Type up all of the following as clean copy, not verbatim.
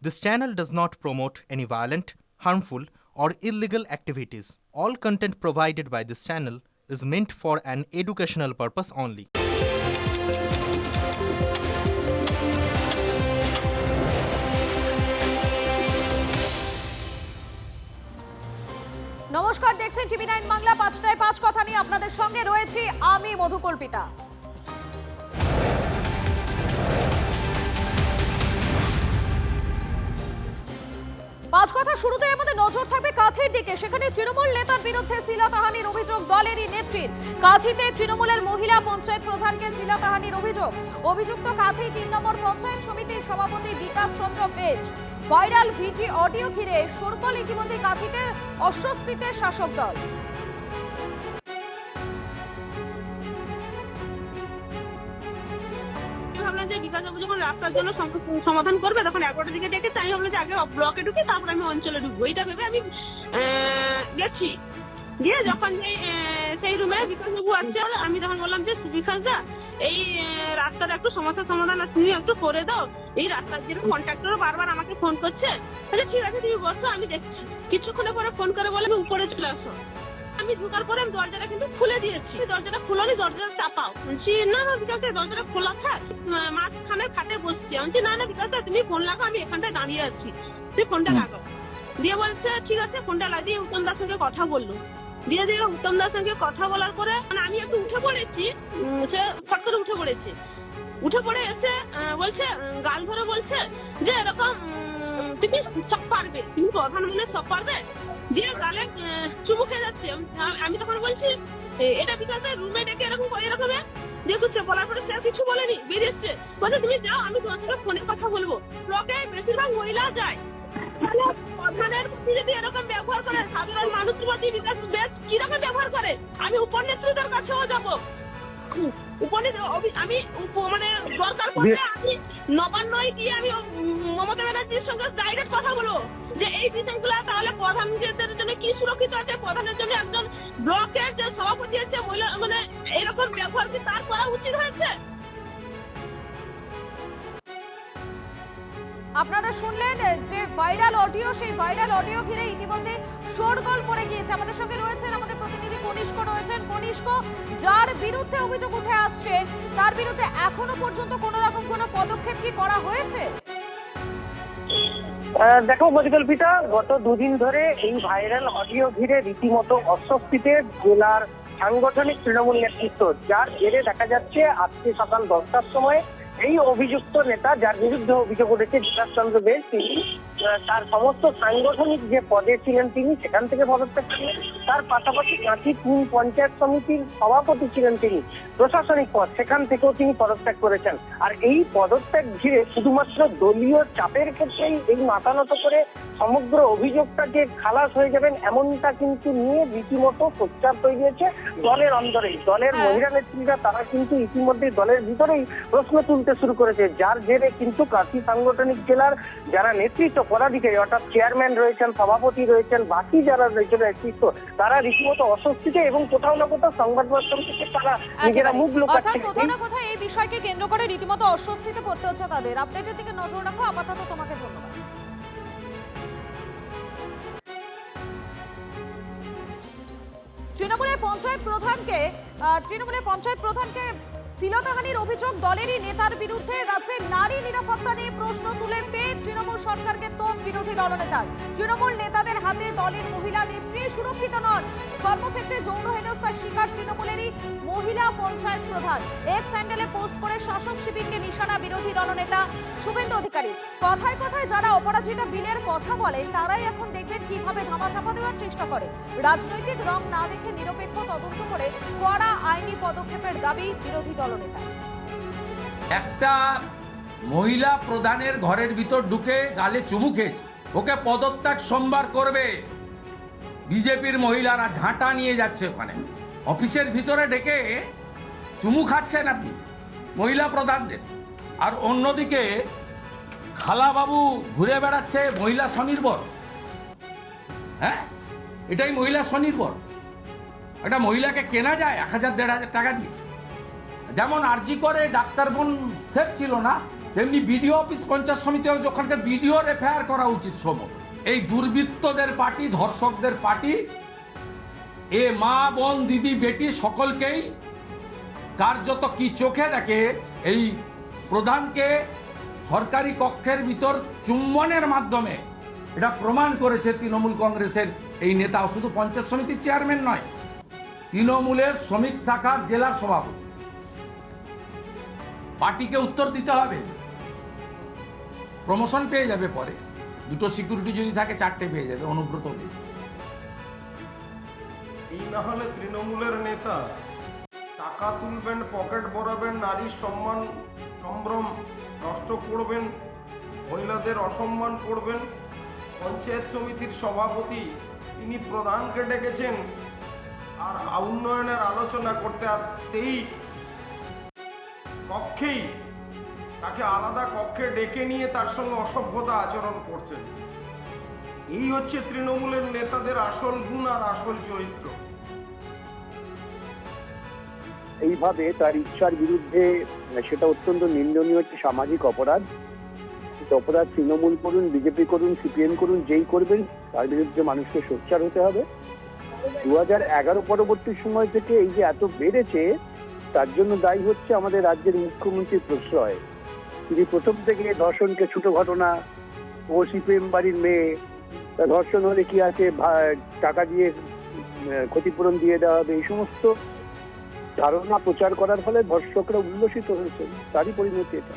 This channel does not promote any violent, harmful, or illegal activities. All content provided by this channel is meant for an educational purpose only. নমস্কার, দেখছেন টিভি9 বাংলা। ৫টায় ৫ কথা নিয়ে আপনাদের সঙ্গে রয়েছি আমি মধুকল্পিতা। পাঁচ কথা শুরুতে আমাদের নজর থাকবে কাঁথির দিকে। সেখানে তৃণমূল নেতার বিরুদ্ধে শ্লীলতাহানির অভিযোগ দলেরই নেত্রীর। কাঁথিতে তৃণমূলের মহিলা পঞ্চায়েত প্রধানকে শ্লীলতাহানির অভিযোগ। অভিযুক্ত কাঁথি ৩ নম্বর পঞ্চায়েত সমিতির সভাপতি বিকাশ চন্দ্র বেজ। ভাইরাল ভিডিও অডিও ঘিরে শোরগোল ইতিমধ্যে কাঁথিতে, অস্বস্তিতে শাসক দল। ভাবলাম যে বিকাশবাবু যখন রাস্তার জন্য সমাধান করবে তখন 11টার দিকে ডেকেছে। আমি ভাবলাম যে আগে ব্লকে ঢুকি তারপর আমি অঞ্চলে ঢুকবো, এটা ভেবে আমি গেছি। গিয়ে যখন সেই রুমে বিকাশবাবু আসছে, আমি তখন বললাম যে বিকাশ দা, এই রাস্তার একটু সমস্যার সমাধান তুমি একটু করে দাও। এই রাস্তার জন্য কন্ট্রাক্টরও বারবার আমাকে ফোন করছে। ঠিক আছে তুমি বসো, আমি দেখছি। কিছুক্ষণের পরে ফোন করে বলে উপরে চলে আসো। আমি ঢোকার পরে আমি দরজাটা কিন্তু খুলে দিয়েছি। দরজাটা খোলানি, দরজাটা চাপাও। বলছি না না বিকাশ দরজাটা খোলা থাক, মাঝখানে খাটে বসছি। আমি বলছি না না বিকাশ তুমি ফোন লাগাও, আমি এখানটায় দাঁড়িয়ে আছি, তুই ফোনটা লাগাও। দিয়ে বলছে ঠিক আছে, ফোনটা লাগিয়ে উত্তম দার সঙ্গে কথা বললো। দিয়ে উত্তম দার সঙ্গে কথা বলার পরে আমি একটু উঠে পড়েছি, সে ফট করে উঠে পড়েছে। উঠে পড়ে এসে বলছে, গাল ধরে বলছে যে এরকম তুমি সব পারবে, তুমি প্রধান বলে সব পারবে। দিয়ে গালে চুমু খেয়ে যাচ্ছে। আমি তখন বলছি এটা বিকাশ রুমে ডেকে এরকম করে এরকম দেখছে। বলার পরে সে কিছু বলেনি, বেরিয়েছে। বলছে তুমি যাও, আমি তোমার সঙ্গে ফোনে কথা বলবো। ব্লকে বেশিরভাগ মহিলা যায়, প্রধানের প্রতি যদি এরকম ব্যবহার করে, সাধারণ মানুষের প্রতি বিকাশ বেশ কিরকম ব্যবহার করে, আমি উপর নেতৃত্বের কাছেও যাবো। আমি মানে দরকার পড়লে আমি নবান্নয় গিয়ে আমি মমতা ব্যানার্জির সঙ্গে ডাইরেক্ট কথা বলবো যে এই বিষয়গুলো তাহলে প্রধানদের জন্য কি সুরক্ষিত আছে, প্রধানের জন্য একজন ব্লকের যে সভাপতি আছে মানে এরকম ব্যবহার কি তার করা উচিত হয়েছে? আপনারা শুনলেন যে ভাইরাল অডিও, সেই ভাইরাল অডিও ঘিরে ইতিমধ্যে শোরগোল পড়ে গিয়েছে। আমাদের সঙ্গে রয়েছেন আমাদের প্রতিনিধি কনিষ্ক রয়েছেন। কনিষ্ক, যার বিরুদ্ধে অভিযোগ উঠে আসছে তার বিরুদ্ধে এখনো পর্যন্ত কোনো রকম কোনো পদক্ষেপ কি করা হয়েছে? দেখো মধুকল্পিতা, গত দুদিন ধরে এই ভাইরাল অডিও ঘিরে রীতিমতো অস্বস্তিতে জেলার সাংগঠনিক তৃণমূল নেতৃত্ব, যার জেরে দেখা যাচ্ছে আজকে সকাল 10টার সময় এই অভিযুক্ত নেতা, যার বিরুদ্ধে অভিযোগ উঠেছে বিকাশ চন্দ্র বেশ, তিনি তার সমস্ত সাংগঠনিক যে পদে ছিলেন তিনি সেখান থেকে পদত্যাগ ছিলেন। তার পাশাপাশি কাঁথি 3 পঞ্চায়েত সমিতির সভাপতি ছিলেন তিনি, প্রশাসনিক পদ, সেখান থেকেও তিনি পদত্যাগ করেছেন। আর এই পদত্যাগ ঘিরে শুধুমাত্র দলীয় চাপের ক্ষেত্রেই এই মাথা নত করে সমগ্র অভিযোগটা যে খালাস হয়ে যাবেন এমনটা কিন্তু নিয়ে রীতিমতো সোচ্চার তৈরি হয়েছে দলের অন্দরেই। দলের মহিলা নেত্রীরা তারা কিন্তু ইতিমধ্যে দলের ভিতরেই প্রশ্ন তুলতে শুরু করেছে, যার জেরে কিন্তু কাঁথি সাংগঠনিক জেলার যারা নেতৃত্ব পদাধিকারী অর্থাৎ চেয়ারম্যান রয়েছেন, সভাপতি রয়েছেন, বাকি যারা রয়েছেন নেতৃত্ব, তারা রীতিমতো অস্বস্তিতে এবং কোথাও না কোথাও সংবাদ মাধ্যম থেকে তারা নিজেরা মুখ লুকাচ্ছে। কোথাও না কোথাও এই বিষয়কে কেন্দ্র করে রীতিমতো অস্বস্তিতে পড়তে হচ্ছে তাদের। আপডেটের দিকে নজর রাখো। আপাতত তোমাকে ধন্যবাদ। তৃণমূলের পঞ্চায়েত প্রধানকে শ্লীলতাহানির অভিযোগ দলেরই নেতার বিরুদ্ধে। রাজ্যে নারী নিরাপত্তা নিয়ে প্রশ্ন তুলে ফের তৃণমূল সরকারকে তোপ বিরোধী দলনেতার। তৃণমূল নেতাদের হাতে দলের মহিলা নেত্রী সুরক্ষিত নন। কর্মক্ষেত্রে যৌন হেনস্থার শিকার তৃণমূলেরই মহিলা পঞ্চায়েত প্রধান। এক্স হ্যান্ডেলে পোস্ট করে শাসক শিবিরকে নিশানা বিরোধী দলনেতা শুভেন্দু অধিকারী। কথায় কথায় যারা অপরাজিতা বিলের কথা বলেন তারাই এখন দেখবেন কিভাবে ধামাচাপা দেওয়ার চেষ্টা করে। রাজনৈতিক রং না দেখে নিরপেক্ষ তদন্ত করে কড়া আইনি পদক্ষেপের দাবি বিরোধী দলনেতা। একটা মহিলা প্রধানের ঘরের ভিতর ঢুকে গালে চুমু খেয়েছে, ওকে পদত্যাগ সোমবার করবে। বিজেপির মহিলারা ঝাঁটা নিয়ে যাচ্ছে ওখানে, অফিসের ভিতরে ডেকে চুমু খাচ্ছেন আপনি মহিলা প্রধানদের। আর অন্যদিকে খালাবাবু ঘুরে বেড়াচ্ছে মহিলা স্বনির্ভর। হ্যাঁ, এটাই মহিলা স্বনির্ভর। একটা মহিলাকে কেনা যায় 1000-1500 টাকা দিয়ে। যেমন আরজি করে ডাক্তার বোন সেফ ছিল না, তেমনি বিডিও অফিস পঞ্চায়েত সমিতি ওখানকার বিডিও এফআইআর করা উচিত। এই দুর্বৃত্তদের পার্টি, ধর্ষকদের পার্টি এ মা বোন দিদি বেটি সকলকেই কার্যত কি চোখে দেখে এই প্রধানকে সরকারি কক্ষের ভিতর চুম্বনের মাধ্যমে এটা প্রমাণ করেছে তৃণমূল কংগ্রেসের এই নেতা। শুধু পঞ্চায়েত সমিতির চেয়ারম্যান নয়, তৃণমূলের শ্রমিক শাখার জেলার সভাপতি। পার্টিকে উত্তর দিতে হবে। প্রমোশন পেয়ে যাবে, পরে দুটো সিকিউরিটি যদি থাকে 4টে পেয়ে যাবে, অনুব্রত পেয়ে যাবে। এই না হলে তৃণমূলের নেতা টাকা তুলবেন, পকেট ভরাবেন, নারীর সম্মান সম্ভ্রম নষ্ট করবেন, মহিলাদের অসম্মান করবেন। পঞ্চায়েত সমিতির সভাপতি তিনি প্রধানকে ডেকেছেন আর উন্নয়নের আলোচনা করতে, আর সেই কক্ষেই তাকে আলাদা কক্ষে ডেকে নিয়ে তার সঙ্গে অসভ্যতা আচরণ করছেন। এই হচ্ছে তৃণমূলের নেতাদের আসল গুণ আর আসল চরিত্র। এইভাবে তার ইচ্ছার বিরুদ্ধে, সেটা অত্যন্ত নিন্দনীয় একটি সামাজিক অপরাধ। অপরাধ তৃণমূল করুন, বিজেপি করুন, সিপিএম করুন, যেই করবেন তার বিরুদ্ধে মানুষকে সোচ্চার হতে হবে। 2011 পরবর্তী সময় থেকে এই যে এত বেড়েছে, তার জন্য দায়ী হচ্ছে আমাদের রাজ্যের মুখ্যমন্ত্রীর প্রশ্রয়। তিনি প্রথম থেকে ধর্ষণকে ছোট ঘটনা, ও সিপিএম বাড়ির মেয়ে, ধর্ষণ হলে কি আছে টাকা দিয়ে ক্ষতিপূরণ দিয়ে দেওয়া হবে, এই সমস্ত ধারণা প্রচার করার ফলে ধর্ষকরা উল্লসিত হয়েছে। তারই পরিণতি এটা।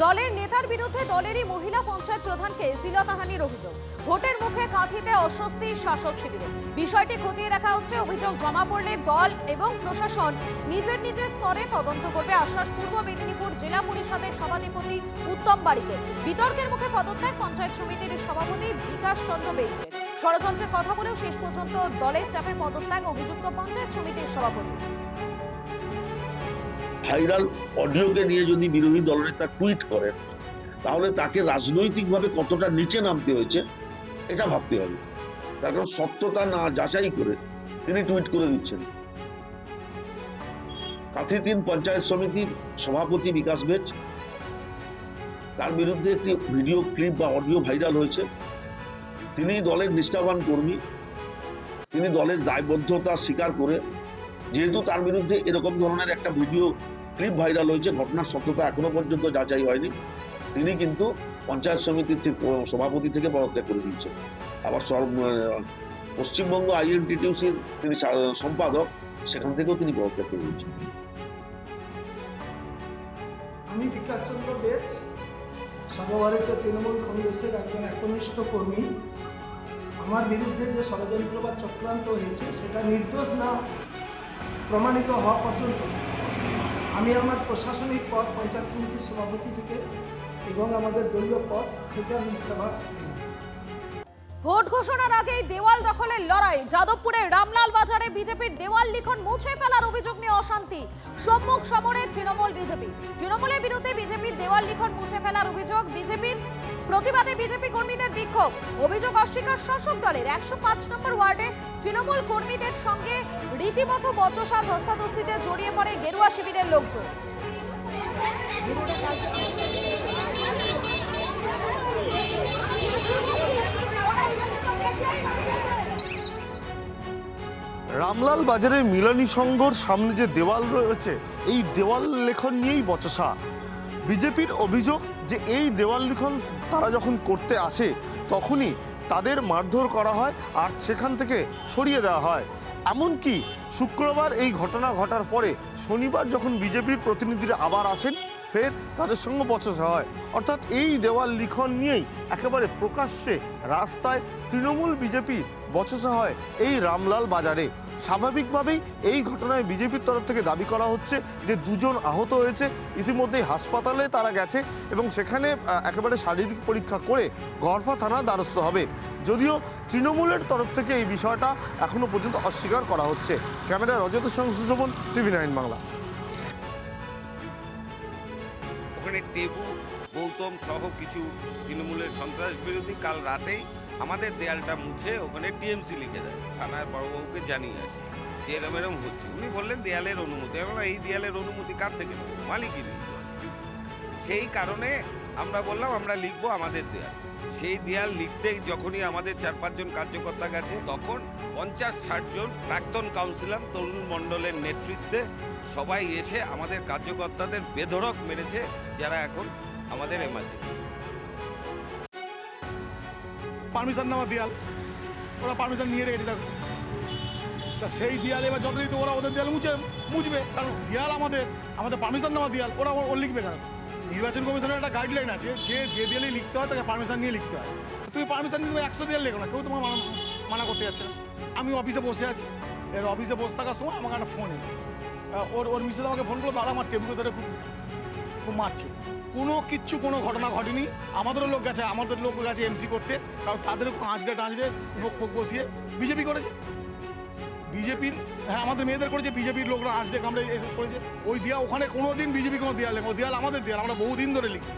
দলের নেতার বিরুদ্ধে দলেরই মহিলা পঞ্চায়েত প্রধানকে শ্লীলতাহানির অভিযোগ। ভোটের মুখে কাঁথিতে অস্বস্তি শাসক শিবিরে। বিষয়টি খতিয়ে দেখা হচ্ছে। অভিযোগ জমা পড়লে দল এবং প্রশাসন নিজের নিজের স্তরে তদন্ত করবে আশ্বাস পূর্ব মেদিনীপুর জেলা পরিষদের সভাধিপতি উত্তম বারিকের। বিতর্কের মুখে পদত্যাগ পঞ্চায়েত সমিতির সভাপতি বিকাশ চন্দ্র বেইজের। ষড়যন্ত্রের কথা বলেও শেষ পর্যন্ত দলের চাপে পদত্যাগ অভিযুক্ত পঞ্চায়েত সমিতির সভাপতি। ভাইরাল অডিওকে নিয়ে যদি বিরোধী দলনেতা টুইট করেন, তাহলে তাকে রাজনৈতিকভাবে কতটা নিচে নামতে হয়েছে এটা ভাবতে হবে। তার কারণ সত্যতা না যাচাই করে তিনি টুইট করে দিচ্ছেন। কাঁথি 3 পঞ্চায়েত সমিতির সভাপতি বিকাশ বেজ, তার বিরুদ্ধে একটি ভিডিও ক্লিপ বা অডিও ভাইরাল হয়েছে। তিনি দলের নিষ্ঠাবান কর্মী, তিনি দলের দায়বদ্ধতা স্বীকার করে, যেহেতু তার বিরুদ্ধে এরকম ধরনের একটা ভিডিও ক্লিপ ভাইরাল হয়েছে, ঘটনার সত্যতা এখনো পর্যন্ত যাচাই হয়নি, তিনি কিন্তু পঞ্চায়েত সমিতির সভাপতি থেকে পদত্যাগ করে দিয়েছেন। আবার পশ্চিমবঙ্গ আইএনটিটিউসির তিনি সম্পাদক, সেখান থেকেও তিনি পদত্যাগ করে দিয়েছেন। আমি বিকাশ চন্দ্র বেজ, সর্বভারতীয় তৃণমূল কংগ্রেসের একজন একনিষ্ঠ কর্মী। আমার বিরুদ্ধে যে ষড়যন্ত্র বা চক্রান্ত হয়েছে, সেটা নির্দোষ না প্রমাণিত হওয়া পর্যন্ত আমি আমার প্রশাসনিক পদ, পঞ্চায়েত সমিতির সভাপতি থেকে এবং আমাদের দলীয় পদ থেকে আমি ইস্তফা দিই। ভোট ঘোষণার আগেই দেওয়াল দখলের লড়াই। যাদবপুরের রামলাল বাজারে বিজেপির দেওয়াল লিখন মুছে ফেলার অভিযোগ নিয়ে অশান্তি। সম্মুখ সমরে তৃণমূল বিজেপি। তৃণমূলের বিরুদ্ধে বিজেপির দেওয়াল লিখন মুছে ফেলার অভিযোগ। বিজেপির প্রতিবাদে বিজেপি কর্মীদের বিক্ষোভ। অভিযোগ অস্বীকার শাসক দলের। 105 নম্বর ওয়ার্ডে তৃণমূল কর্মীদের সঙ্গে রীতিমতো বচসা ধস্তাধস্তিতে জড়িয়ে পড়ে গেরুয়া শিবিরের লোকজন। রামলাল বাজারে মিলনী সংঘর সামনে যে দেওয়াল রয়েছে, এই দেওয়াল লেখন নিয়েই বচসা। বিজেপির অভিযোগ যে এই দেওয়াল লিখন তারা যখন করতে আসে তখনই তাদের মারধর করা হয় আর সেখান থেকে সরিয়ে দেওয়া হয়। এমনকি শুক্রবার এই ঘটনা ঘটার পরে শনিবার যখন বিজেপির প্রতিনিধিরা আবার আসেন, ফের তাদের সঙ্গে বচসা হয়। অর্থাৎ এই দেওয়াল লিখন নিয়েই একেবারে প্রকাশ্যে রাস্তায় তৃণমূল বিজেপি বচসা হয় এই রামলাল বাজারে। স্বাভাবিকভাবেই এই ঘটনায় বিজেপির তরফ থেকে দাবি করা হচ্ছে যে 2 জন আহত হয়েছে, ইতিমধ্যেই হাসপাতালে তারা গেছে এবং সেখানে একেবারে শারীরিক পরীক্ষা করে গড়ফা থানা দ্বারস্থ হবে। যদিও তৃণমূলের তরফ থেকে এই বিষয়টা এখনো পর্যন্ত অস্বীকার করা হচ্ছে। ক্যামেরা রজতের সঙ্গে সুশোভন, TV9 বাংলা। ওখানে টেবু, গৌতম সহ কিছু তৃণমূলের সন্ত্রাস বিরোধী কাল রাতেই আমাদের দেয়ালটা মুছে ওখানে টিএমসি লিখে দেয়। থানায় বড়বাবুকে জানিয়ে আসি যে এরম এরম হচ্ছে। উনি বললেন দেয়ালের অনুমতি। আমরা এই দেয়ালের অনুমতি কার থেকে নেব? মালিকই নেই। সেই কারণে আমরা বললাম আমরা লিখবো আমাদের দেয়াল। সেই দেয়াল লিখতে যখনই আমাদের 4-5 জন কার্যকর্তা গেছে, তখন 50-60 জন প্রাক্তন কাউন্সিলর তরুণ মণ্ডলের নেতৃত্বে সবাই এসে আমাদের কার্যকর্তাদের বেধড়ক মেরেছে, যারা এখন আমাদের এমার্জেন্সি। পারমিশন নেওয়া দেয়াল, ওরা পারমিশন নিয়ে রেখেছে দেখো। তা সেই দেয়াল এবার যতই তো ওরা ওদের দেয়াল মুছবে, কারণ দেয়াল আমাদের পারমিশন নেওয়া দেয়াল, ওরা লিখবে কেন? নির্বাচন কমিশনের একটা গাইডলাইন আছে, যে দেয়ালে লিখতে হয় তাকে পারমিশন নিয়ে লিখতে হয়। তুমি পারমিশন নিয়ে 100 দেয়াল লেখো না, কেউ তোমার মানা করতে যাচ্ছে না। আমি অফিসে বসে আছি, এর অফিসে বসে থাকার সময় আমাকে একটা ফোন এলো, ওর মিসেস আমাকে ফোন করলো, দাদা আমার টেবিলে ধরে খুব মারছে। কোনো ঘটনা ঘটেনি। আমাদের লোক গেছে এমসি করতে, কারণ তাদের টাঁচড়ে নোক বসিয়ে বিজেপি করেছে, বিজেপির, হ্যাঁ আমাদের মেয়েদের করেছে, বিজেপির লোকরা আঁচড়ে কামড়ে এসে করেছে। ওই দেয়া ওখানে কোনোদিন বিজেপি কোনো দেয়াল লেখো, দেয়াল আমাদের দেয়াল, আমরা বহুদিন ধরে লিখি।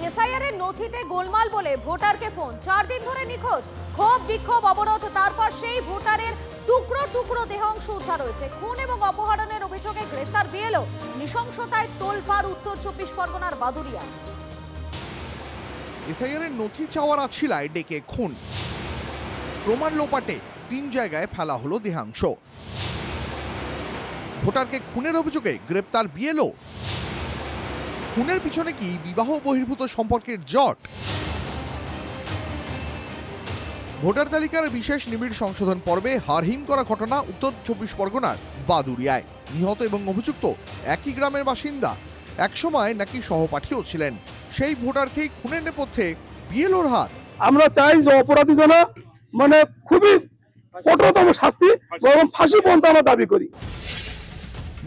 এসআইআর এর নথিতে গোলমাল বলে ভোটারকে ফোন, 4 দিন ধরে নিখোঁজ, ক্ষোভ বিক্ষোভ অবরোধ, তারপর সেই ভোটারের টুকরো টুকরো দেহাংশ উদ্ধার হয়েছে। খুন এবং অপহরণের অভিযোগে গ্রেফতার বিএলও, নৃশংসতায় তোলপাড় উত্তর 24 পরগনার বাদুড়িয়া। এসআইআর এর নথি চাওয়ার আছিলায় ডেকে খুন, প্রমাণ লোপাটে 3 জায়গায় ফেলা হলো দেহাংশ। ভোটারকে খুনের অভিযোগে গ্রেপ্তার বিএলও। খুনের পিছনে কি বিবাহ বহির্ভূত সম্পর্কের জট? ভোটার তালিকার বিশেষ নিবিড় সংশোধন পর্বে হারহিম করা ঘটনা উত্তর 24 পরগনার বাদুড়িয়ায়। নিহত এবং অভিযুক্ত একই গ্রামের বাসিন্দা, একসময় নাকি সহপাঠীও ছিলেন। সেই ভোটারকেই খুনের নেপথ্যে বিএলওর হাত। আমরা চাই যে অপরাধী যেন খুবই কঠোরতম শাস্তি এবং ফাঁসি পর্যন্ত আমরা দাবি করি।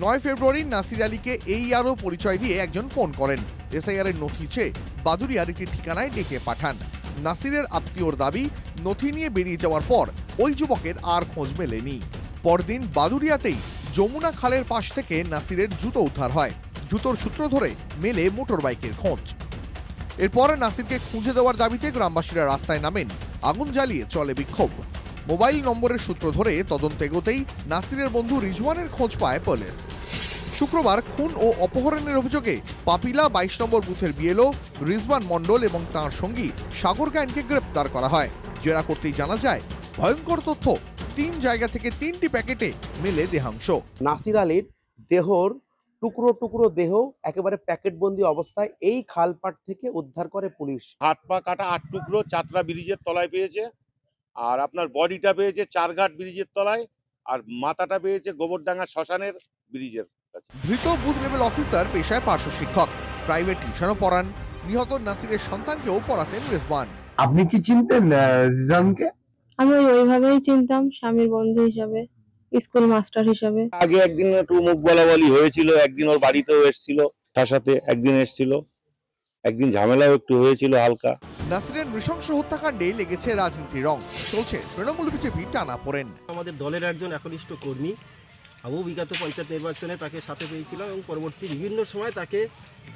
9 ফেব্রুয়ারি নাসির আলীকে এই আরও পরিচয় দিয়ে একজন ফোন করেন। এসআইআর এর নথি চেয়ে বাদুড়িয়ার একটি ঠিকানায় ডেকে পাঠান। নাসিরের আত্মীয়র দাবি, নথি নিয়ে বেরিয়ে যাওয়ার পর ওই যুবকের আর খোঁজ মেলেনি। পরদিন বাদুড়িয়াতেই যমুনা খালের পাশ থেকে নাসিরের জুতো উদ্ধার হয়। জুতোর সূত্র ধরে মেলে মোটর বাইকের খোঁজ। এরপর নাসিরকে খুঁজে দেওয়ার দাবিতে গ্রামবাসীরা রাস্তায় নামেন, আগুন জ্বালিয়ে চলে বিক্ষোভ। মোবাইল নম্বরের সূত্র ধরে তদন্ত এগোতেই নাসিরের বন্ধু রিজওয়ানের খোঁজ পায় পুলিশ। শুক্রবার খুন ও অপহরণের অভিযোগে পাপিলা 22 নম্বর বুথের বিএলও রিজওয়ান মণ্ডল এবং তাঁর সঙ্গী সাগর গায়েনকে গ্রেপ্তার করা হয়। জেরা করতেই জানা যায়, ভয়ঙ্কর তথ্য, 3 জায়গা থেকে 3টি প্যাকেটে মেলে দেহাংশ। নাসির আলীর দেহর টুকরো টুকরো দেহ একেবারে প্যাকেটবন্দি অবস্থায় এই খালপাট থেকে উদ্ধার করে পুলিশ। হাত পা কাটা 8 টুকরো চাতরা ব্রিজের তলায় পেয়েছে, আর আপনার বডিটা পেয়েছে চারঘাট ব্রিজের তলায়, আর মাথাটা পেয়েছে গোবরডাঙ্গা শ্মশানের ব্রিজের কাছে। ধৃত বুথ লেভেল অফিসার পেশায় পার্শ্ব শিক্ষক, প্রাইভেট টিউশনও পড়ান। নিহত নাসিরের সন্তানকেও পড়াতেন রিজওয়ান। আপনি কি চিনতেন রিজওয়ানকে? আমি ওইভাবেই চিনতাম, স্বামীর বন্ধু হিসাবে, স্কুল মাস্টার হিসাবে। আগে একদিন একটু মুখ বলাবলি হয়েছিল, একদিন ওর বাড়িতেও এসেছিল, তার সাথে একদিন এসেছিল, একদিন ঝামেলাও একটু হয়েছিল হালকা। নাসিরের নৃশংস হত্যাকাণ্ডে লেগেছে রাজনীতির রং, চলছে তৃণমূল বিজেপি টানাপোড়েন। আমাদের দলের একজন একনিষ্ঠ কর্মী, আবু বিগত পঞ্চায়েত নির্বাচনে তাকে সাথে পেয়েছিলাম এবং পরবর্তী বিভিন্ন সময় তাকে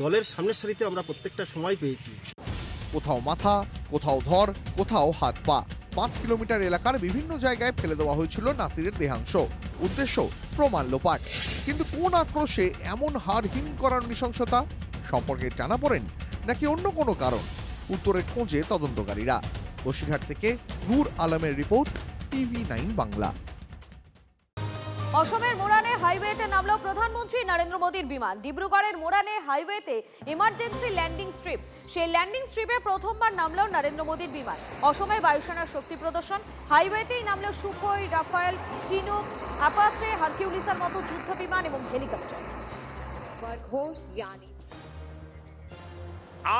দলের সামনের সারিতে আমরা প্রত্যেকটা সময় পেয়েছি। কোথাও মাথা, কোথাও ধর, কোথাও হাত পা, 5 কিলোমিটার এলাকার বিভিন্ন জায়গায় ফেলে দেওয়া হয়েছিল নাসিরের দেহাংশ। উদ্দেশ্য প্রমাণ লোপাট। কিন্তু কোন আক্রোশে এমন হাড়হিম করার নৃশংসতা? সম্পর্কে টানাপোড়েন নাকি অন্য কোনো কারণ? উত্তরের খোঁজে তদন্তকারীরা। বসিরহাট থেকে নূর আলমের রিপোর্ট, TV9 বাংলা। অসমের মোরানে হাইওয়েতে নামল প্রধানমন্ত্রী নরেন্দ্র মোদীর বিমান। ডিব্রুগড়ের মোরানে হাইওয়েতে ইমার্জেন্সি ল্যান্ডিং স্ট্রিপ, সেই ল্যান্ডিং স্ট্রিপে প্রথমবার নামল নরেন্দ্র মোদীর বিমান। অসমে বায়ুসেনার শক্তি প্রদর্শন। হাইওয়েতেই নামল সুখোই, রাফায়েল, চিনুক, অ্যাপাচে, হারকিউলিসের মতো যুদ্ধ বিমান এবং হেলিকপ্টার।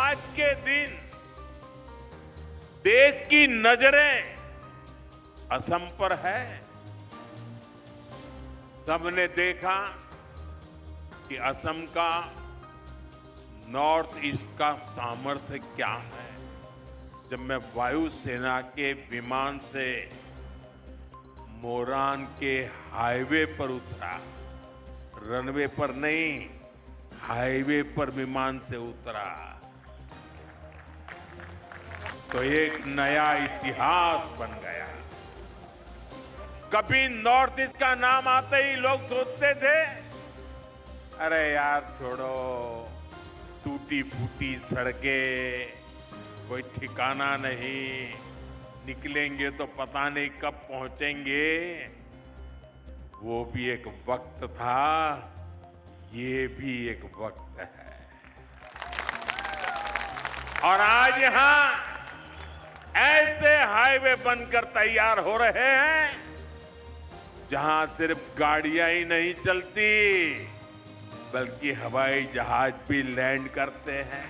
आज के दिन देश की नजरें असम पर है। सबने देखा कि असम का नॉर्थ ईस्ट का सामर्थ्य क्या है। जब मैं वायुसेना के विमान से मोरान के हाईवे पर उतरा, रनवे पर नहीं, हाईवे पर विमान से उतरा, तो एक नया इतिहास बन गया। कभी नॉर्थ ईस्ट का नाम आते ही लोग सोचते थे अरे यार छोड़ो, टूटी फूटी सड़कें, कोई ठिकाना नहीं, निकलेंगे तो पता नहीं कब पहुंचेंगे। वो भी एक वक्त था, ये भी एक वक्त है। और आज यहां ऐसे हाईवे बनकर तैयार हो रहे हैं जहां सिर्फ गाड़ियां ही नहीं चलती, बल्कि हवाई जहाज भी लैंड करते हैं।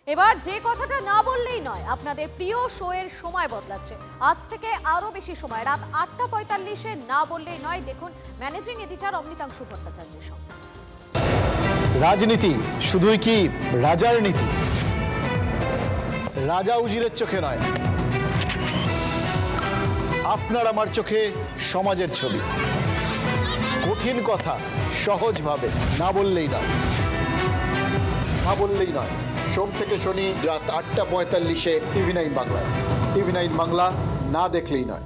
এবার যে কথাটা না বললেই নয়, আপনাদের প্রিয় শোয়ের সময় বদলাচ্ছে। আজ থেকে আরো বেশি সময়, রাত 8:45-এ না বললেই নয়। দেখুন ম্যানেজিং এডিটর অমৃতাংশু ভট্টাচার্যের সঙ্গে। রাজনীতি শুধুই কি রাজার নীতি? রাজা উজিরের চোখে নয়, আপনার আমার চোখে সমাজের ছবি। কঠিন কথা সহজভাবে না বললেই নয়, না বললেই নয়। সোম থেকে শনি রাত 8:45-এ টিভি9 বাংলায়। টিভি9 বাংলা, না দেখলেই নয়।